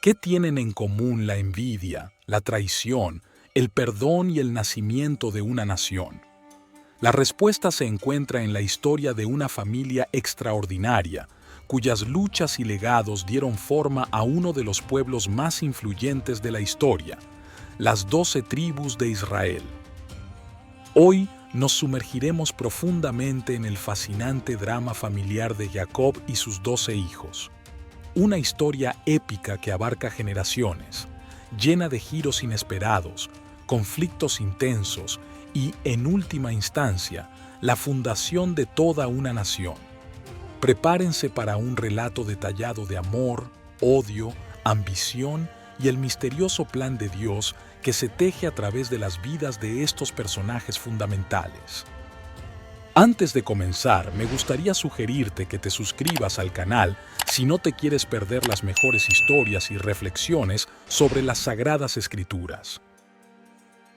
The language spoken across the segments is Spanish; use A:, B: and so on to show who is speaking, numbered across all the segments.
A: ¿Qué tienen en común la envidia, la traición, el perdón y el nacimiento de una nación? La respuesta se encuentra en la historia de una familia extraordinaria, cuyas luchas y legados dieron forma a uno de los pueblos más influyentes de la historia, las 12 tribus de Israel. Hoy nos sumergiremos profundamente en el fascinante drama familiar de Jacob y sus 12 hijos. Una historia épica que abarca generaciones, llena de giros inesperados, conflictos intensos y, en última instancia, la fundación de toda una nación. Prepárense para un relato detallado de amor, odio, ambición y el misterioso plan de Dios que se teje a través de las vidas de estos personajes fundamentales. Antes de comenzar, me gustaría sugerirte que te suscribas al canal si no te quieres perder las mejores historias y reflexiones sobre las Sagradas Escrituras.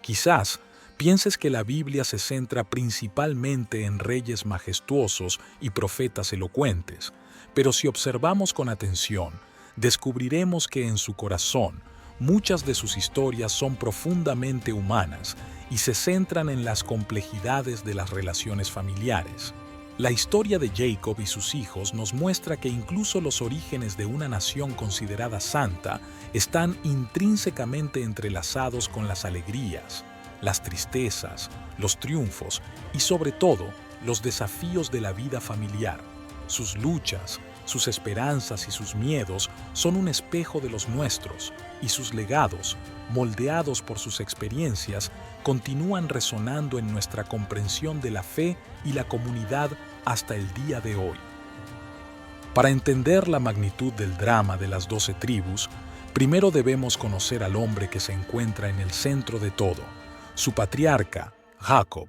A: Quizás pienses que la Biblia se centra principalmente en reyes majestuosos y profetas elocuentes, pero si observamos con atención, descubriremos que en su corazón muchas de sus historias son profundamente humanas y se centran en las complejidades de las relaciones familiares. La historia de Jacob y sus hijos nos muestra que incluso los orígenes de una nación considerada santa están intrínsecamente entrelazados con las alegrías, las tristezas, los triunfos y, sobre todo, los desafíos de la vida familiar. Sus luchas, sus esperanzas y sus miedos son un espejo de los nuestros, y sus legados, moldeados por sus experiencias, continúan resonando en nuestra comprensión de la fe y la comunidad hasta el día de hoy. Para entender la magnitud del drama de las 12 tribus, primero debemos conocer al hombre que se encuentra en el centro de todo, su patriarca, Jacob.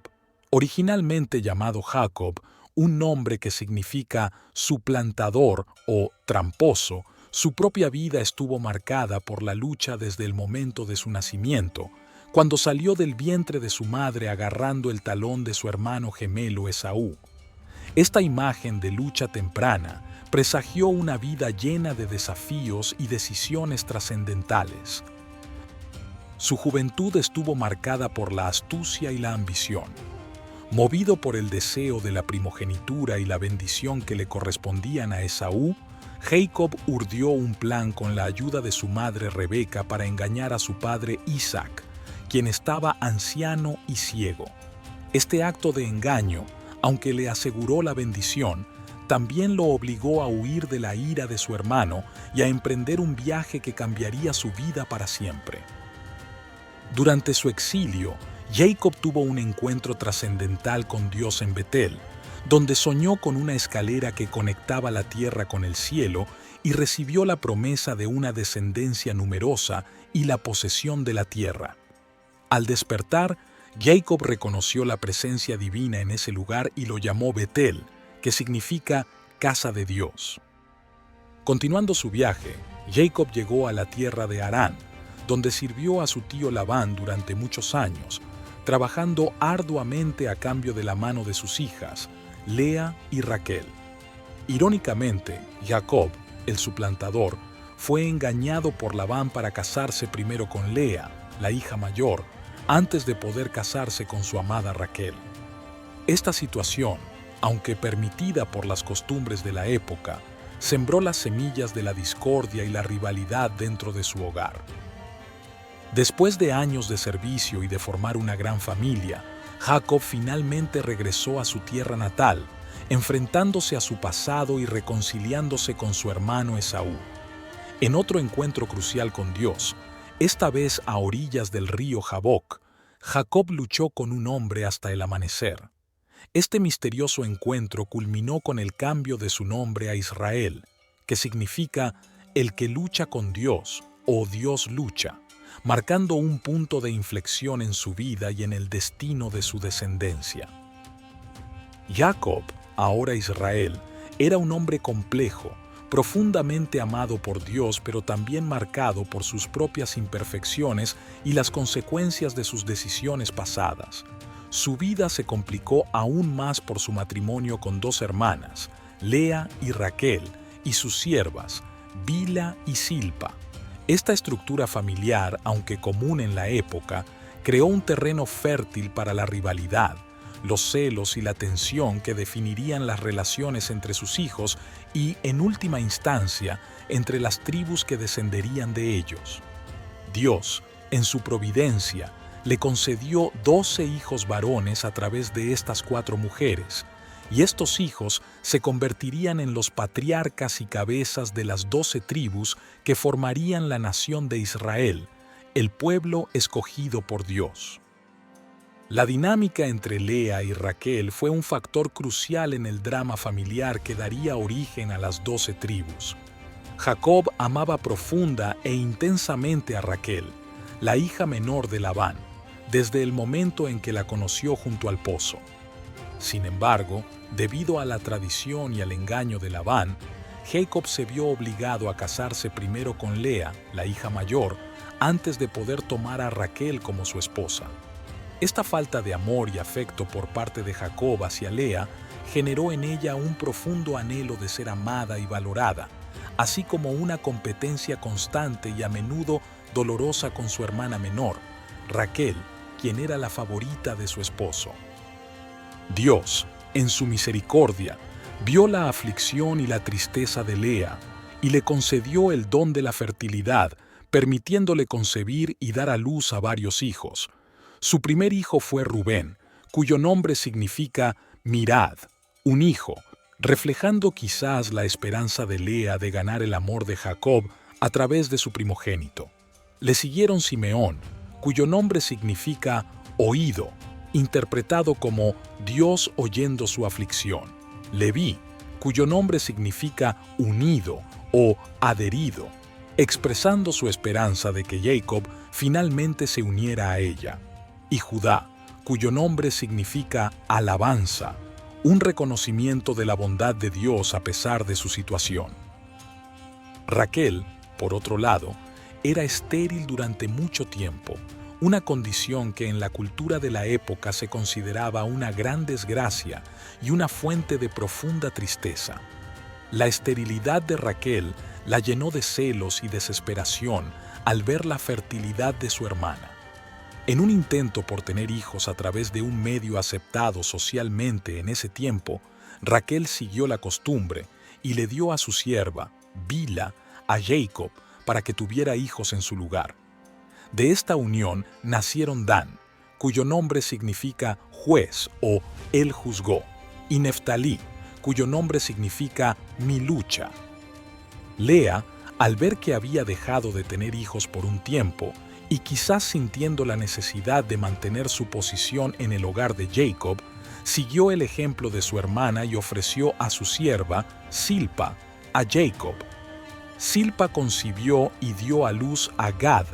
A: Originalmente llamado Jacob, un nombre que significa suplantador o tramposo, su propia vida estuvo marcada por la lucha desde el momento de su nacimiento, cuando salió del vientre de su madre agarrando el talón de su hermano gemelo Esaú. Esta imagen de lucha temprana presagió una vida llena de desafíos y decisiones trascendentales. Su juventud estuvo marcada por la astucia y la ambición. Movido por el deseo de la primogenitura y la bendición que le correspondían a Esaú, Jacob urdió un plan con la ayuda de su madre Rebeca para engañar a su padre Isaac, quien estaba anciano y ciego. Este acto de engaño, aunque le aseguró la bendición, también lo obligó a huir de la ira de su hermano y a emprender un viaje que cambiaría su vida para siempre. Durante su exilio, Jacob tuvo un encuentro trascendental con Dios en Betel, donde soñó con una escalera que conectaba la tierra con el cielo y recibió la promesa de una descendencia numerosa y la posesión de la tierra. Al despertar, Jacob reconoció la presencia divina en ese lugar y lo llamó Betel, que significa casa de Dios. Continuando su viaje, Jacob llegó a la tierra de Harán, donde sirvió a su tío Labán durante muchos años, trabajando arduamente a cambio de la mano de sus hijas, Lea y Raquel. Irónicamente, Jacob, el suplantador, fue engañado por Labán para casarse primero con Lea, la hija mayor, antes de poder casarse con su amada Raquel. Esta situación, aunque permitida por las costumbres de la época, sembró las semillas de la discordia y la rivalidad dentro de su hogar. Después de años de servicio y de formar una gran familia, Jacob finalmente regresó a su tierra natal, enfrentándose a su pasado y reconciliándose con su hermano Esaú. En otro encuentro crucial con Dios, esta vez a orillas del río Jaboc, Jacob luchó con un hombre hasta el amanecer. Este misterioso encuentro culminó con el cambio de su nombre a Israel, que significa el que lucha con Dios o Dios lucha, marcando un punto de inflexión en su vida y en el destino de su descendencia. Jacob, ahora Israel, era un hombre complejo, profundamente amado por Dios, pero también marcado por sus propias imperfecciones y las consecuencias de sus decisiones pasadas. Su vida se complicó aún más por su matrimonio con 2 hermanas, Lea y Raquel, y sus siervas, Bila y Silpa. Esta estructura familiar, aunque común en la época, creó un terreno fértil para la rivalidad, los celos y la tensión que definirían las relaciones entre sus hijos y, en última instancia, entre las tribus que descenderían de ellos. Dios, en su providencia, le concedió 12 hijos varones a través de estas 4 mujeres, y estos hijos se convertirían en los patriarcas y cabezas de las 12 tribus que formarían la nación de Israel, el pueblo escogido por Dios. La dinámica entre Lea y Raquel fue un factor crucial en el drama familiar que daría origen a las 12 tribus. Jacob amaba profunda e intensamente a Raquel, la hija menor de Labán, desde el momento en que la conoció junto al pozo. Sin embargo, debido a la tradición y al engaño de Labán, Jacob se vio obligado a casarse primero con Lea, la hija mayor, antes de poder tomar a Raquel como su esposa. Esta falta de amor y afecto por parte de Jacob hacia Lea generó en ella un profundo anhelo de ser amada y valorada, así como una competencia constante y a menudo dolorosa con su hermana menor, Raquel, quien era la favorita de su esposo. Dios, en su misericordia, vio la aflicción y la tristeza de Lea y le concedió el don de la fertilidad, permitiéndole concebir y dar a luz a varios hijos. Su primer hijo fue Rubén, cuyo nombre significa mirad, un hijo, reflejando quizás la esperanza de Lea de ganar el amor de Jacob a través de su primogénito. Le siguieron Simeón, cuyo nombre significa oído, interpretado como Dios oyendo su aflicción. Leví, cuyo nombre significa unido o adherido, expresando su esperanza de que Jacob finalmente se uniera a ella. Y Judá, cuyo nombre significa alabanza, un reconocimiento de la bondad de Dios a pesar de su situación. Raquel, por otro lado, era estéril durante mucho tiempo, una condición que en la cultura de la época se consideraba una gran desgracia y una fuente de profunda tristeza. La esterilidad de Raquel la llenó de celos y desesperación al ver la fertilidad de su hermana. En un intento por tener hijos a través de un medio aceptado socialmente en ese tiempo, Raquel siguió la costumbre y le dio a su sierva, Bila, a Jacob para que tuviera hijos en su lugar. De esta unión nacieron Dan, cuyo nombre significa juez o él juzgó, y Neftalí, cuyo nombre significa mi lucha. Lea, al ver que había dejado de tener hijos por un tiempo, y quizás sintiendo la necesidad de mantener su posición en el hogar de Jacob, siguió el ejemplo de su hermana y ofreció a su sierva, Silpa, a Jacob. Silpa concibió y dio a luz a Gad,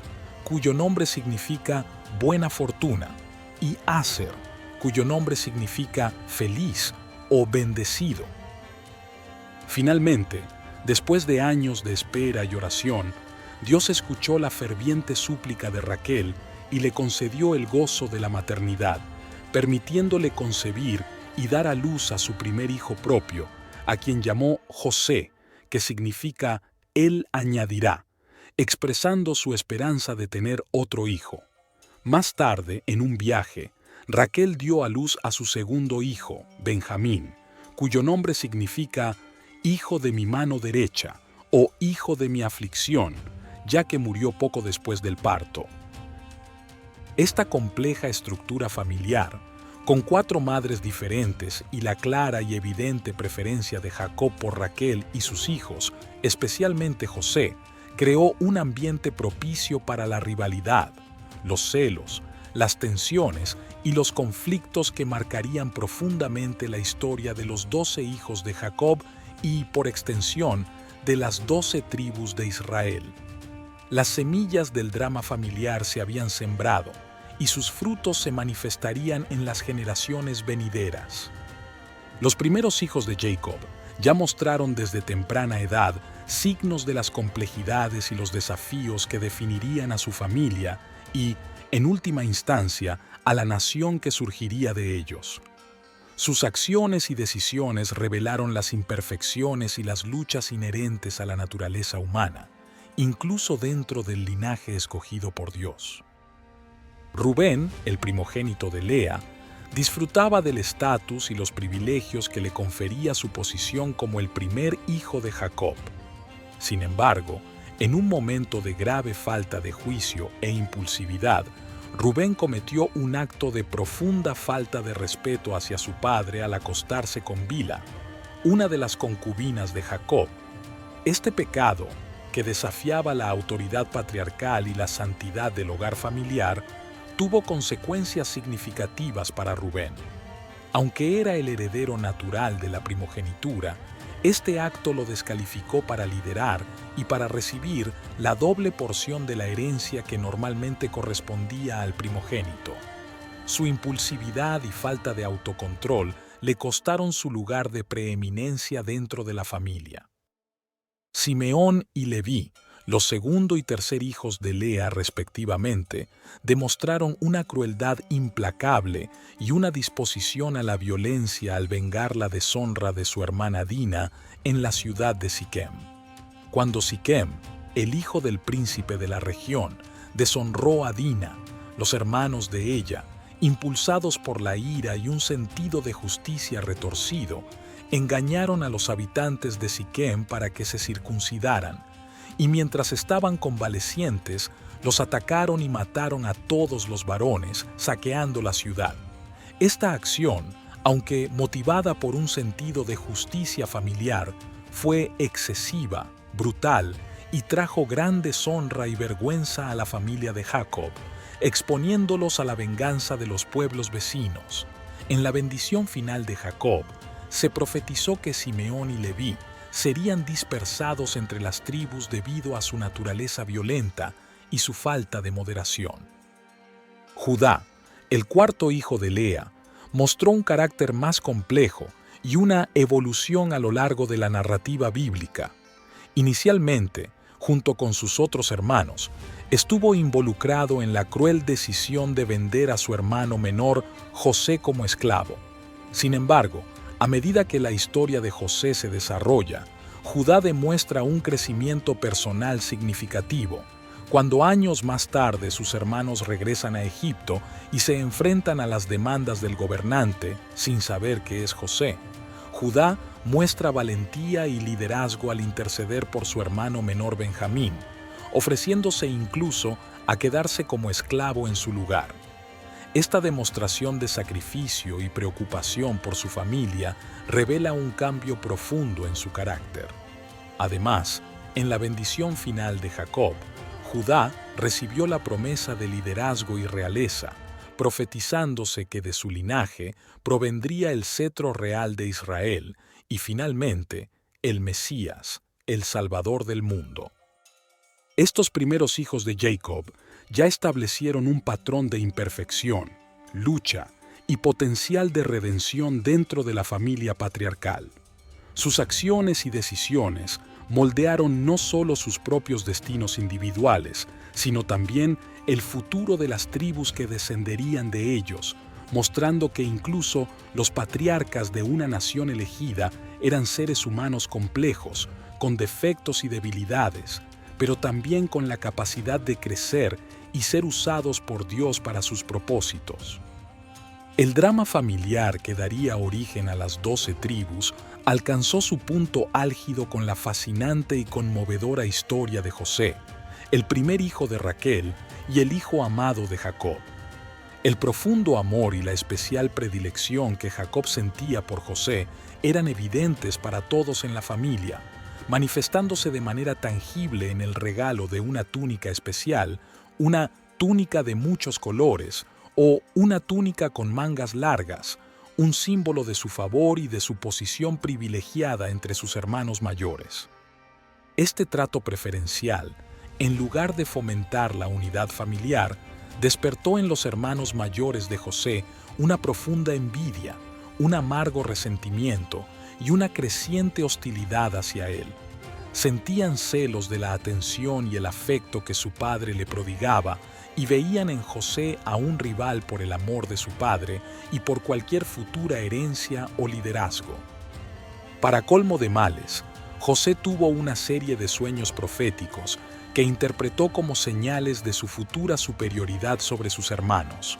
A: cuyo nombre significa buena fortuna, y Aser, cuyo nombre significa feliz o bendecido. Finalmente, después de años de espera y oración, Dios escuchó la ferviente súplica de Raquel y le concedió el gozo de la maternidad, permitiéndole concebir y dar a luz a su primer hijo propio, a quien llamó José, que significa Él añadirá, expresando su esperanza de tener otro hijo. Más tarde, en un viaje, Raquel dio a luz a su segundo hijo, Benjamín, cuyo nombre significa hijo de mi mano derecha o hijo de mi aflicción, ya que murió poco después del parto. Esta compleja estructura familiar, con 4 madres diferentes y la clara y evidente preferencia de Jacob por Raquel y sus hijos, especialmente José, creó un ambiente propicio para la rivalidad, los celos, las tensiones y los conflictos que marcarían profundamente la historia de los 12 hijos de Jacob y, por extensión, de las 12 tribus de Israel. Las semillas del drama familiar se habían sembrado y sus frutos se manifestarían en las generaciones venideras. Los primeros hijos de Jacob ya mostraron desde temprana edad signos de las complejidades y los desafíos que definirían a su familia y, en última instancia, a la nación que surgiría de ellos. Sus acciones y decisiones revelaron las imperfecciones y las luchas inherentes a la naturaleza humana, incluso dentro del linaje escogido por Dios. Rubén, el primogénito de Lea, disfrutaba del estatus y los privilegios que le confería su posición como el primer hijo de Jacob. Sin embargo, en un momento de grave falta de juicio e impulsividad, Rubén cometió un acto de profunda falta de respeto hacia su padre al acostarse con Bila, una de las concubinas de Jacob. Este pecado, que desafiaba la autoridad patriarcal y la santidad del hogar familiar, tuvo consecuencias significativas para Rubén. Aunque era el heredero natural de la primogenitura, este acto lo descalificó para liderar y para recibir la doble porción de la herencia que normalmente correspondía al primogénito. Su impulsividad y falta de autocontrol le costaron su lugar de preeminencia dentro de la familia. Simeón y Leví, los segundo y tercer hijos de Lea respectivamente, demostraron una crueldad implacable y una disposición a la violencia al vengar la deshonra de su hermana Dina en la ciudad de Siquem. Cuando Siquem, el hijo del príncipe de la región, deshonró a Dina, los hermanos de ella, impulsados por la ira y un sentido de justicia retorcido, engañaron a los habitantes de Siquem para que se circuncidaran, y mientras estaban convalecientes, los atacaron y mataron a todos los varones, saqueando la ciudad. Esta acción, aunque motivada por un sentido de justicia familiar, fue excesiva, brutal y trajo gran deshonra y vergüenza a la familia de Jacob, exponiéndolos a la venganza de los pueblos vecinos. En la bendición final de Jacob, se profetizó que Simeón y Leví serían dispersados entre las tribus debido a su naturaleza violenta y su falta de moderación. Judá, el cuarto hijo de Lea, mostró un carácter más complejo y una evolución a lo largo de la narrativa bíblica. Inicialmente, junto con sus otros hermanos, estuvo involucrado en la cruel decisión de vender a su hermano menor, José, como esclavo. Sin embargo, a medida que la historia de José se desarrolla, Judá demuestra un crecimiento personal significativo. Cuando años más tarde sus hermanos regresan a Egipto y se enfrentan a las demandas del gobernante, sin saber que es José, Judá muestra valentía y liderazgo al interceder por su hermano menor Benjamín, ofreciéndose incluso a quedarse como esclavo en su lugar. Esta demostración de sacrificio y preocupación por su familia revela un cambio profundo en su carácter. Además, en la bendición final de Jacob, Judá recibió la promesa de liderazgo y realeza, profetizándose que de su linaje provendría el cetro real de Israel y finalmente el Mesías, el Salvador del mundo. Estos primeros hijos de Jacob ya establecieron un patrón de imperfección, lucha y potencial de redención dentro de la familia patriarcal. Sus acciones y decisiones moldearon no solo sus propios destinos individuales, sino también el futuro de las tribus que descenderían de ellos, mostrando que incluso los patriarcas de una nación elegida eran seres humanos complejos, con defectos y debilidades, pero también con la capacidad de crecer y ser usados por Dios para sus propósitos. El drama familiar que daría origen a las 12 tribus alcanzó su punto álgido con la fascinante y conmovedora historia de José, el primer hijo de Raquel y el hijo amado de Jacob. El profundo amor y la especial predilección que Jacob sentía por José eran evidentes para todos en la familia, manifestándose de manera tangible en el regalo de una túnica especial, una túnica de muchos colores o una túnica con mangas largas, un símbolo de su favor y de su posición privilegiada entre sus hermanos mayores. Este trato preferencial, en lugar de fomentar la unidad familiar, despertó en los hermanos mayores de José una profunda envidia, un amargo resentimiento y una creciente hostilidad hacia él. Sentían celos de la atención y el afecto que su padre le prodigaba y veían en José a un rival por el amor de su padre y por cualquier futura herencia o liderazgo. Para colmo de males, José tuvo una serie de sueños proféticos que interpretó como señales de su futura superioridad sobre sus hermanos.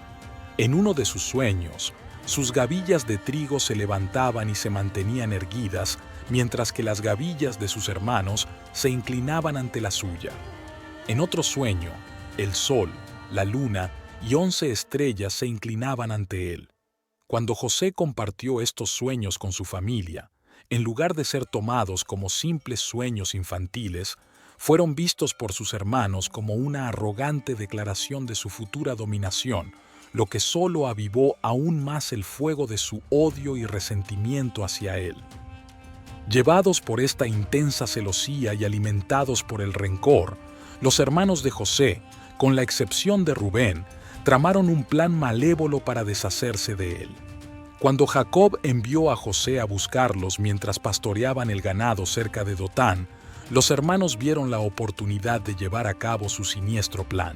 A: En uno de sus sueños, sus gavillas de trigo se levantaban y se mantenían erguidas, mientras que las gavillas de sus hermanos se inclinaban ante la suya. En otro sueño, el sol, la luna y 11 estrellas se inclinaban ante él. Cuando José compartió estos sueños con su familia, en lugar de ser tomados como simples sueños infantiles, fueron vistos por sus hermanos como una arrogante declaración de su futura dominación, lo que solo avivó aún más el fuego de su odio y resentimiento hacia él. Llevados por esta intensa celosía y alimentados por el rencor, los hermanos de José, con la excepción de Rubén, tramaron un plan malévolo para deshacerse de él. Cuando Jacob envió a José a buscarlos mientras pastoreaban el ganado cerca de Dotán, los hermanos vieron la oportunidad de llevar a cabo su siniestro plan.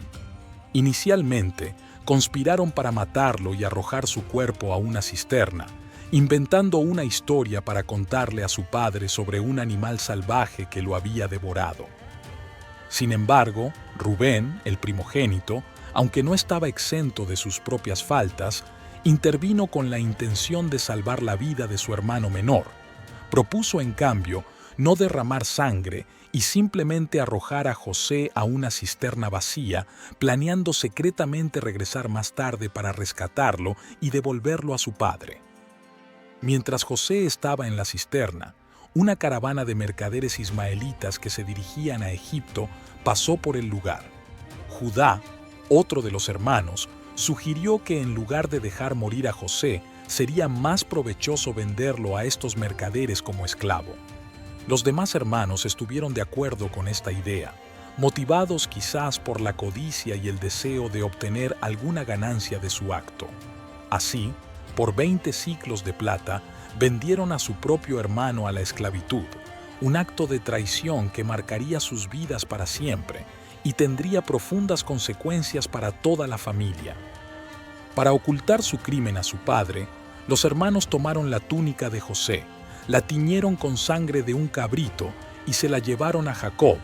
A: Inicialmente, conspiraron para matarlo y arrojar su cuerpo a una cisterna, inventando una historia para contarle a su padre sobre un animal salvaje que lo había devorado. Sin embargo, Rubén, el primogénito, aunque no estaba exento de sus propias faltas, intervino con la intención de salvar la vida de su hermano menor. Propuso, en cambio, no derramar sangre y simplemente arrojar a José a una cisterna vacía, planeando secretamente regresar más tarde para rescatarlo y devolverlo a su padre. Mientras José estaba en la cisterna, una caravana de mercaderes ismaelitas que se dirigían a Egipto pasó por el lugar. Judá, otro de los hermanos, sugirió que en lugar de dejar morir a José, sería más provechoso venderlo a estos mercaderes como esclavo. Los demás hermanos estuvieron de acuerdo con esta idea, motivados quizás por la codicia y el deseo de obtener alguna ganancia de su acto. Así, por 20 siclos de plata, vendieron a su propio hermano a la esclavitud, un acto de traición que marcaría sus vidas para siempre y tendría profundas consecuencias para toda la familia. Para ocultar su crimen a su padre, los hermanos tomaron la túnica de José, la tiñeron con sangre de un cabrito y se la llevaron a Jacob,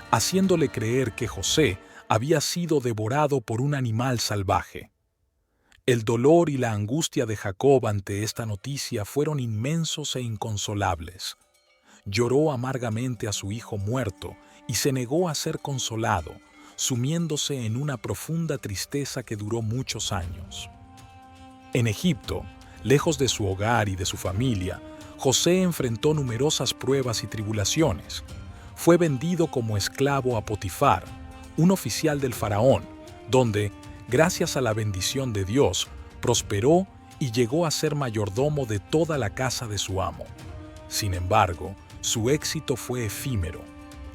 A: haciéndole creer que José había sido devorado por un animal salvaje. El dolor y la angustia de Jacob ante esta noticia fueron inmensos e inconsolables. Lloró amargamente a su hijo muerto y se negó a ser consolado, sumiéndose en una profunda tristeza que duró muchos años. En Egipto, lejos de su hogar y de su familia, José enfrentó numerosas pruebas y tribulaciones. Fue vendido como esclavo a Potifar, un oficial del faraón, donde, gracias a la bendición de Dios, prosperó y llegó a ser mayordomo de toda la casa de su amo. Sin embargo, su éxito fue efímero.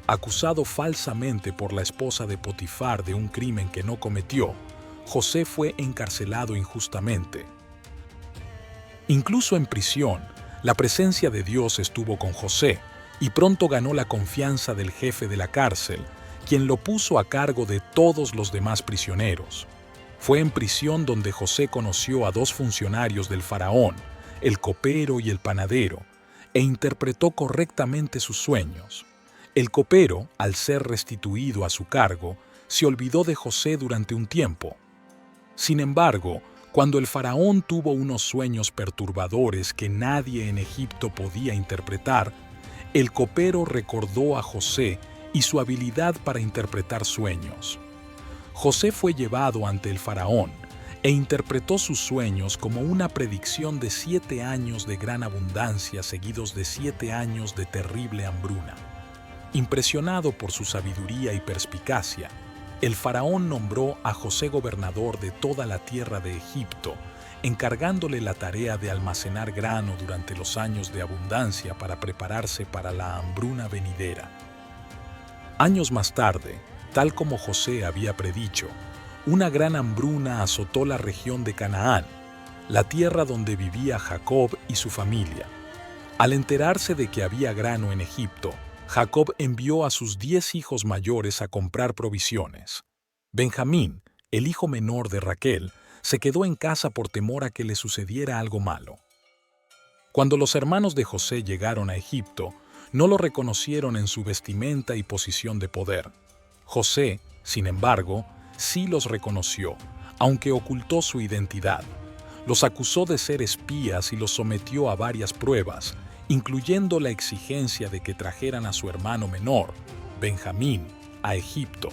A: Acusado falsamente por la esposa de Potifar de un crimen que no cometió, José fue encarcelado injustamente. Incluso en prisión, la presencia de Dios estuvo con José y pronto ganó la confianza del jefe de la cárcel, quien lo puso a cargo de todos los demás prisioneros. Fue en prisión donde José conoció a 2 funcionarios del faraón, el copero y el panadero, e interpretó correctamente sus sueños. El copero, al ser restituido a su cargo, se olvidó de José durante un tiempo. Sin embargo, cuando el faraón tuvo unos sueños perturbadores que nadie en Egipto podía interpretar, el copero recordó a José y su habilidad para interpretar sueños. José fue llevado ante el faraón e interpretó sus sueños como una predicción de 7 años de gran abundancia seguidos de 7 años de terrible hambruna. Impresionado por su sabiduría y perspicacia, el faraón nombró a José gobernador de toda la tierra de Egipto, encargándole la tarea de almacenar grano durante los años de abundancia para prepararse para la hambruna venidera. Años más tarde, tal como José había predicho, una gran hambruna azotó la región de Canaán, la tierra donde vivía Jacob y su familia. Al enterarse de que había grano en Egipto, Jacob envió a sus 10 hijos mayores a comprar provisiones. Benjamín, el hijo menor de Raquel, se quedó en casa por temor a que le sucediera algo malo. Cuando los hermanos de José llegaron a Egipto, no lo reconocieron en su vestimenta y posición de poder. José, sin embargo, sí los reconoció, aunque ocultó su identidad. Los acusó de ser espías y los sometió a varias pruebas, incluyendo la exigencia de que trajeran a su hermano menor, Benjamín, a Egipto.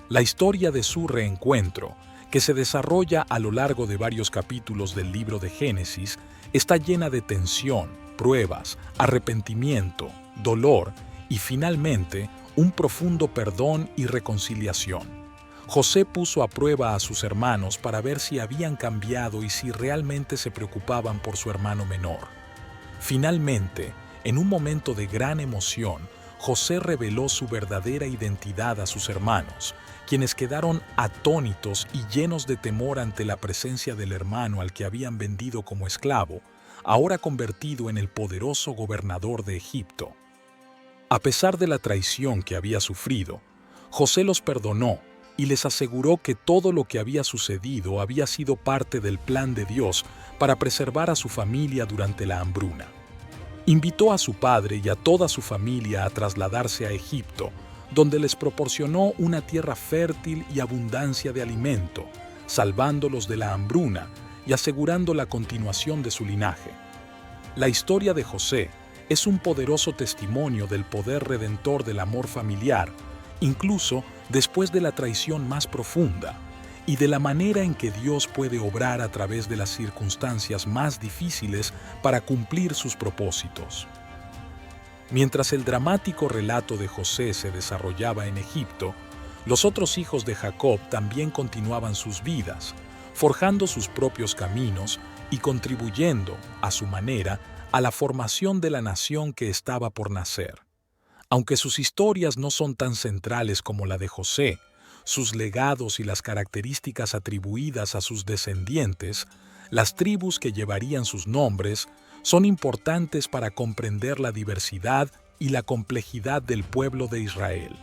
A: La historia de su reencuentro, que se desarrolla a lo largo de varios capítulos del libro de Génesis, está llena de tensión, pruebas, arrepentimiento, dolor y finalmente un profundo perdón y reconciliación. José puso a prueba a sus hermanos para ver si habían cambiado y si realmente se preocupaban por su hermano menor. Finalmente, en un momento de gran emoción, José reveló su verdadera identidad a sus hermanos, quienes quedaron atónitos y llenos de temor ante la presencia del hermano al que habían vendido como esclavo, ahora convertido en el poderoso gobernador de Egipto. A pesar de la traición que había sufrido, José los perdonó y les aseguró que todo lo que había sucedido había sido parte del plan de Dios para preservar a su familia durante la hambruna. Invitó a su padre y a toda su familia a trasladarse a Egipto, donde les proporcionó una tierra fértil y abundancia de alimento, salvándolos de la hambruna y asegurando la continuación de su linaje. La historia de José es un poderoso testimonio del poder redentor del amor familiar, incluso después de la traición más profunda, y de la manera en que Dios puede obrar a través de las circunstancias más difíciles para cumplir sus propósitos. Mientras el dramático relato de José se desarrollaba en Egipto, los otros hijos de Jacob también continuaban sus vidas, forjando sus propios caminos y contribuyendo, a su manera, a la formación de la nación que estaba por nacer. Aunque sus historias no son tan centrales como la de José, sus legados y las características atribuidas a sus descendientes, las tribus que llevarían sus nombres, son importantes para comprender la diversidad y la complejidad del pueblo de Israel.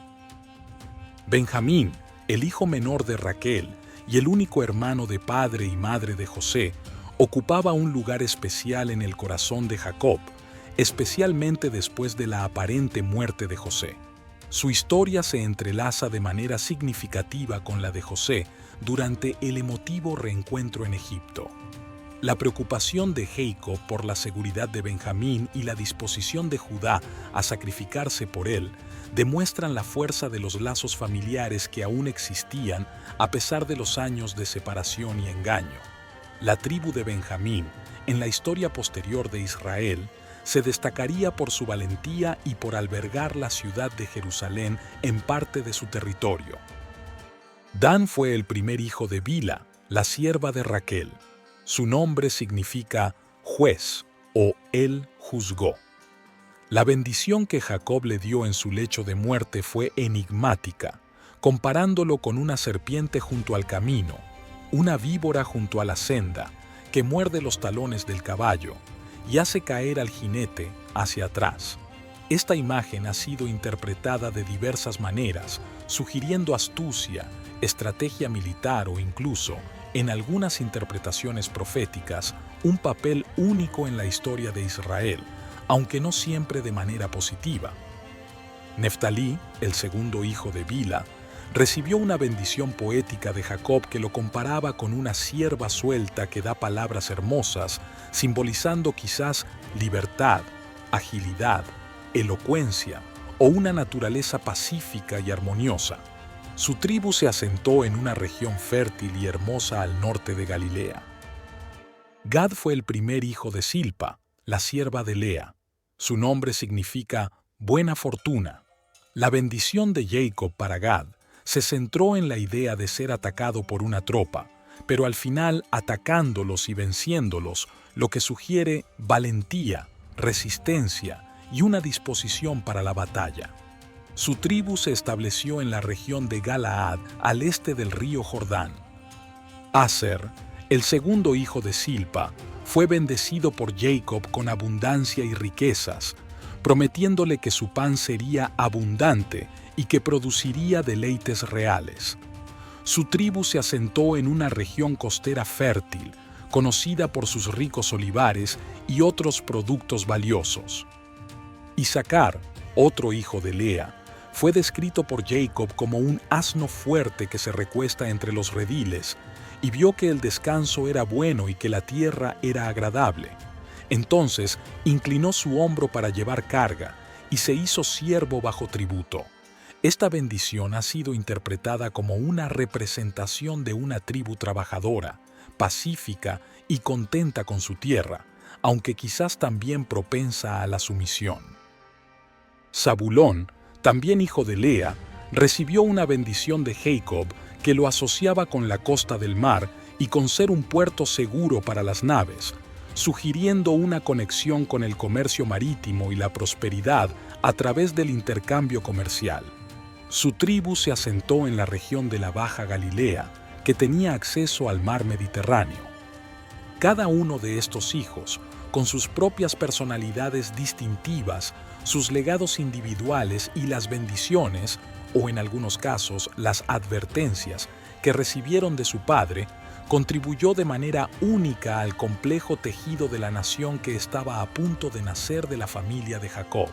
A: Benjamín, el hijo menor de Raquel y el único hermano de padre y madre de José, ocupaba un lugar especial en el corazón de Jacob, especialmente después de la aparente muerte de José. Su historia se entrelaza de manera significativa con la de José durante el emotivo reencuentro en Egipto. La preocupación de Jacob por la seguridad de Benjamín y la disposición de Judá a sacrificarse por él demuestran la fuerza de los lazos familiares que aún existían a pesar de los años de separación y engaño. La tribu de Benjamín, en la historia posterior de Israel, se destacaría por su valentía y por albergar la ciudad de Jerusalén en parte de su territorio. Dan fue el primer hijo de Bila, la sierva de Raquel. Su nombre significa juez o él juzgó. La bendición que Jacob le dio en su lecho de muerte fue enigmática, comparándolo con una serpiente junto al camino, una víbora junto a la senda, que muerde los talones del caballo y hace caer al jinete hacia atrás. Esta imagen ha sido interpretada de diversas maneras, sugiriendo astucia, estrategia militar o incluso, en algunas interpretaciones proféticas, un papel único en la historia de Israel, aunque no siempre de manera positiva. Neftalí, el segundo hijo de Bila, recibió una bendición poética de Jacob que lo comparaba con una cierva suelta que da palabras hermosas, simbolizando quizás libertad, agilidad, elocuencia o una naturaleza pacífica y armoniosa. Su tribu se asentó en una región fértil y hermosa al norte de Galilea. Gad fue el primer hijo de Silpa, la sierva de Lea. Su nombre significa buena fortuna. La bendición de Jacob para Gad se centró en la idea de ser atacado por una tropa, pero al final atacándolos y venciéndolos, lo que sugiere valentía, resistencia y una disposición para la batalla. Su tribu se estableció en la región de Galaad, al este del río Jordán. Aser, el segundo hijo de Silpa, fue bendecido por Jacob con abundancia y riquezas, prometiéndole que su pan sería abundante y que produciría deleites reales. Su tribu se asentó en una región costera fértil, conocida por sus ricos olivares y otros productos valiosos. Isaacar, otro hijo de Lea, fue descrito por Jacob como un asno fuerte que se recuesta entre los rediles, y vio que el descanso era bueno y que la tierra era agradable. Entonces inclinó su hombro para llevar carga, y se hizo siervo bajo tributo. Esta bendición ha sido interpretada como una representación de una tribu trabajadora, pacífica y contenta con su tierra, aunque quizás también propensa a la sumisión. Zabulón, también hijo de Lea, recibió una bendición de Jacob que lo asociaba con la costa del mar y con ser un puerto seguro para las naves, sugiriendo una conexión con el comercio marítimo y la prosperidad a través del intercambio comercial. Su tribu se asentó en la región de la Baja Galilea, que tenía acceso al mar Mediterráneo. Cada uno de estos hijos, con sus propias personalidades distintivas, sus legados individuales y las bendiciones, o en algunos casos las advertencias, que recibieron de su padre, contribuyó de manera única al complejo tejido de la nación que estaba a punto de nacer de la familia de Jacob.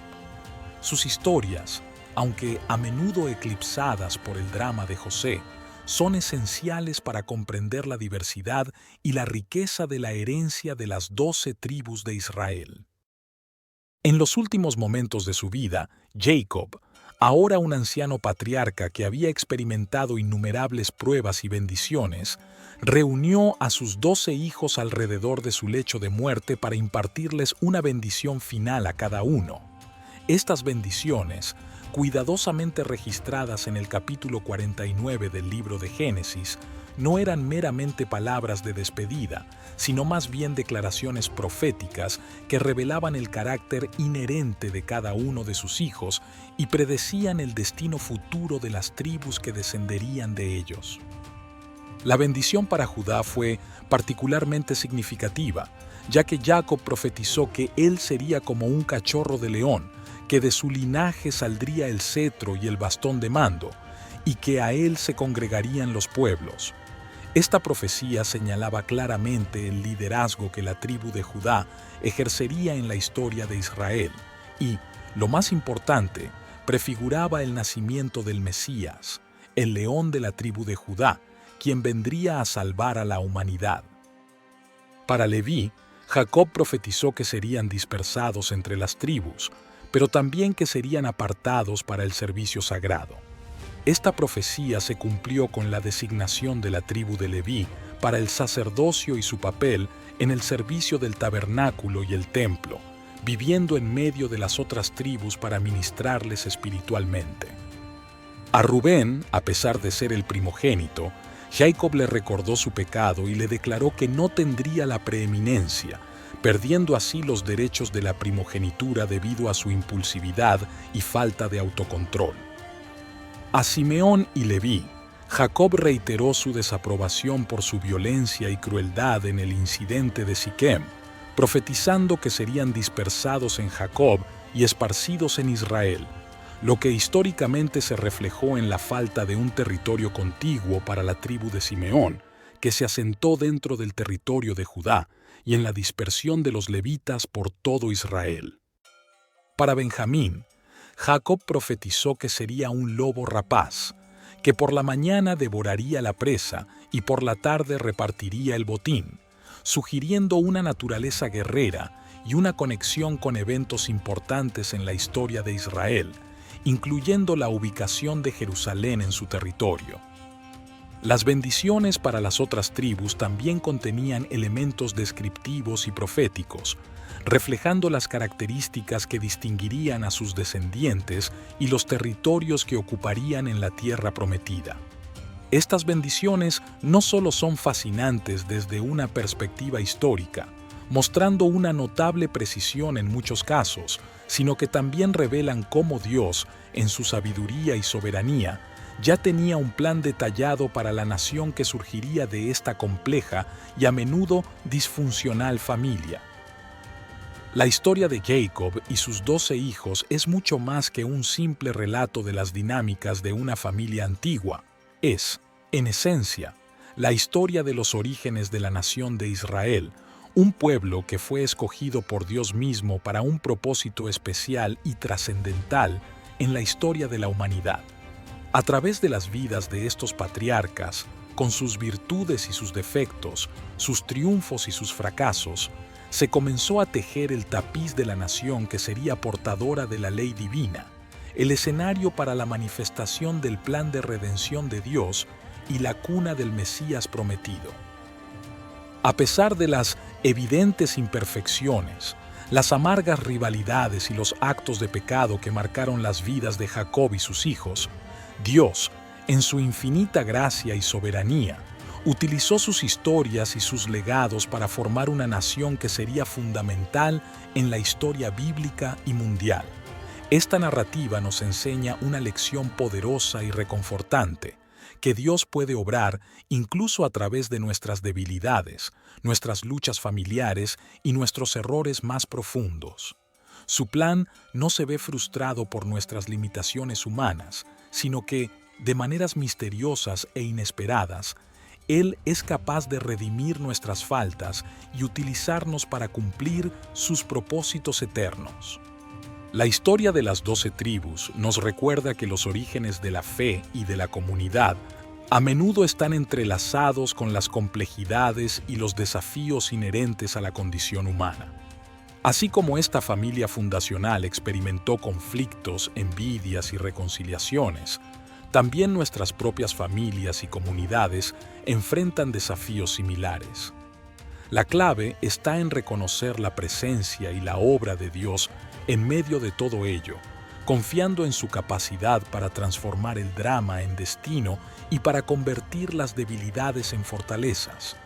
A: Sus historias, aunque a menudo eclipsadas por el drama de José, son esenciales para comprender la diversidad y la riqueza de la herencia de las 12 tribus de Israel. En los últimos momentos de su vida, Jacob, ahora un anciano patriarca que había experimentado innumerables pruebas y bendiciones, reunió a sus 12 hijos alrededor de su lecho de muerte para impartirles una bendición final a cada uno. Estas bendiciones, cuidadosamente registradas en el capítulo 49 del libro de Génesis, no eran meramente palabras de despedida, sino más bien declaraciones proféticas que revelaban el carácter inherente de cada uno de sus hijos y predecían el destino futuro de las tribus que descenderían de ellos. La bendición para Judá fue particularmente significativa, ya que Jacob profetizó que él sería como un cachorro de león, que de su linaje saldría el cetro y el bastón de mando, y que a él se congregarían los pueblos. Esta profecía señalaba claramente el liderazgo que la tribu de Judá ejercería en la historia de Israel y, lo más importante, prefiguraba el nacimiento del Mesías, el león de la tribu de Judá, quien vendría a salvar a la humanidad. Para Leví, Jacob profetizó que serían dispersados entre las tribus, pero también que serían apartados para el servicio sagrado. Esta profecía se cumplió con la designación de la tribu de Leví para el sacerdocio y su papel en el servicio del tabernáculo y el templo, viviendo en medio de las otras tribus para ministrarles espiritualmente. A Rubén, a pesar de ser el primogénito, Jacob le recordó su pecado y le declaró que no tendría la preeminencia, perdiendo así los derechos de la primogenitura debido a su impulsividad y falta de autocontrol. A Simeón y Leví, Jacob reiteró su desaprobación por su violencia y crueldad en el incidente de Siquem, profetizando que serían dispersados en Jacob y esparcidos en Israel, lo que históricamente se reflejó en la falta de un territorio contiguo para la tribu de Simeón, que se asentó dentro del territorio de Judá, y en la dispersión de los levitas por todo Israel. Para Benjamín, Jacob profetizó que sería un lobo rapaz, que por la mañana devoraría la presa y por la tarde repartiría el botín, sugiriendo una naturaleza guerrera y una conexión con eventos importantes en la historia de Israel, incluyendo la ubicación de Jerusalén en su territorio. Las bendiciones para las otras tribus también contenían elementos descriptivos y proféticos, reflejando las características que distinguirían a sus descendientes y los territorios que ocuparían en la tierra prometida. Estas bendiciones no solo son fascinantes desde una perspectiva histórica, mostrando una notable precisión en muchos casos, sino que también revelan cómo Dios, en su sabiduría y soberanía, ya tenía un plan detallado para la nación que surgiría de esta compleja y a menudo disfuncional familia. La historia de Jacob y sus 12 hijos es mucho más que un simple relato de las dinámicas de una familia antigua. Es, en esencia, la historia de los orígenes de la nación de Israel, un pueblo que fue escogido por Dios mismo para un propósito especial y trascendental, en la historia de la humanidad. A través de las vidas de estos patriarcas, con sus virtudes y sus defectos, sus triunfos y sus fracasos, se comenzó a tejer el tapiz de la nación que sería portadora de la ley divina, el escenario para la manifestación del plan de redención de Dios y la cuna del Mesías prometido. A pesar de las evidentes imperfecciones, las amargas rivalidades y los actos de pecado que marcaron las vidas de Jacob y sus hijos, Dios, en su infinita gracia y soberanía, utilizó sus historias y sus legados para formar una nación que sería fundamental en la historia bíblica y mundial. Esta narrativa nos enseña una lección poderosa y reconfortante, que Dios puede obrar incluso a través de nuestras debilidades, nuestras luchas familiares y nuestros errores más profundos. Su plan no se ve frustrado por nuestras limitaciones humanas, sino que, de maneras misteriosas e inesperadas, Él es capaz de redimir nuestras faltas y utilizarnos para cumplir sus propósitos eternos. La historia de las 12 tribus nos recuerda que los orígenes de la fe y de la comunidad a menudo están entrelazados con las complejidades y los desafíos inherentes a la condición humana. Así como esta familia fundacional experimentó conflictos, envidias y reconciliaciones, también nuestras propias familias y comunidades enfrentan desafíos similares. La clave está en reconocer la presencia y la obra de Dios en medio de todo ello, confiando en su capacidad para transformar el drama en destino y para convertir las debilidades en fortalezas.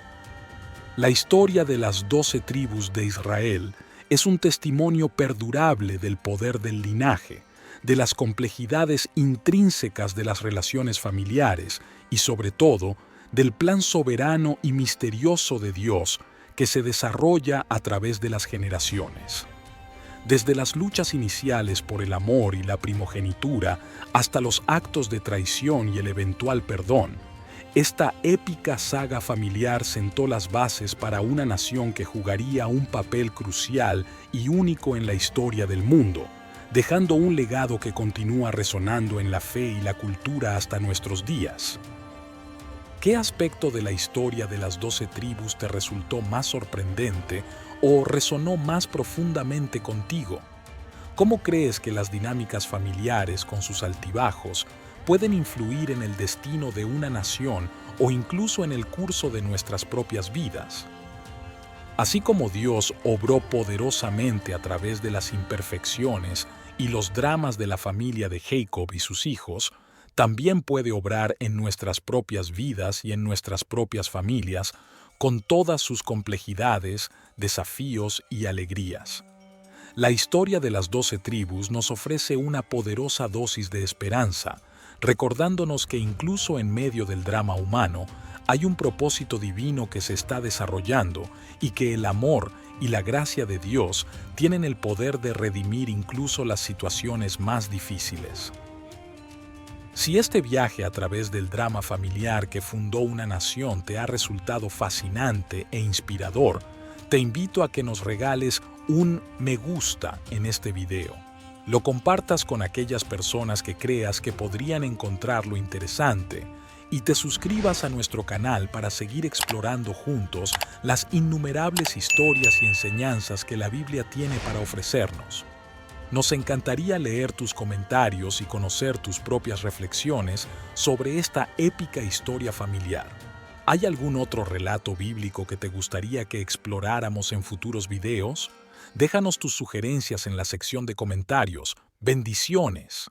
A: La historia de las 12 tribus de Israel es un testimonio perdurable del poder del linaje, de las complejidades intrínsecas de las relaciones familiares y, sobre todo, del plan soberano y misterioso de Dios que se desarrolla a través de las generaciones. Desde las luchas iniciales por el amor y la primogenitura hasta los actos de traición y el eventual perdón, esta épica saga familiar sentó las bases para una nación que jugaría un papel crucial y único en la historia del mundo, dejando un legado que continúa resonando en la fe y la cultura hasta nuestros días. ¿Qué aspecto de la historia de las 12 tribus te resultó más sorprendente o resonó más profundamente contigo? ¿Cómo crees que las dinámicas familiares con sus altibajos pueden influir en el destino de una nación o incluso en el curso de nuestras propias vidas? Así como Dios obró poderosamente a través de las imperfecciones y los dramas de la familia de Jacob y sus hijos, también puede obrar en nuestras propias vidas y en nuestras propias familias, con todas sus complejidades, desafíos y alegrías. La historia de las 12 tribus nos ofrece una poderosa dosis de esperanza, recordándonos que incluso en medio del drama humano, hay un propósito divino que se está desarrollando y que el amor y la gracia de Dios tienen el poder de redimir incluso las situaciones más difíciles. Si este viaje a través del drama familiar que fundó una nación te ha resultado fascinante e inspirador, te invito a que nos regales un me gusta en este video. Lo compartas con aquellas personas que creas que podrían encontrarlo interesante y te suscribas a nuestro canal para seguir explorando juntos las innumerables historias y enseñanzas que la Biblia tiene para ofrecernos. Nos encantaría leer tus comentarios y conocer tus propias reflexiones sobre esta épica historia familiar. ¿Hay algún otro relato bíblico que te gustaría que exploráramos en futuros videos? Déjanos tus sugerencias en la sección de comentarios. ¡Bendiciones!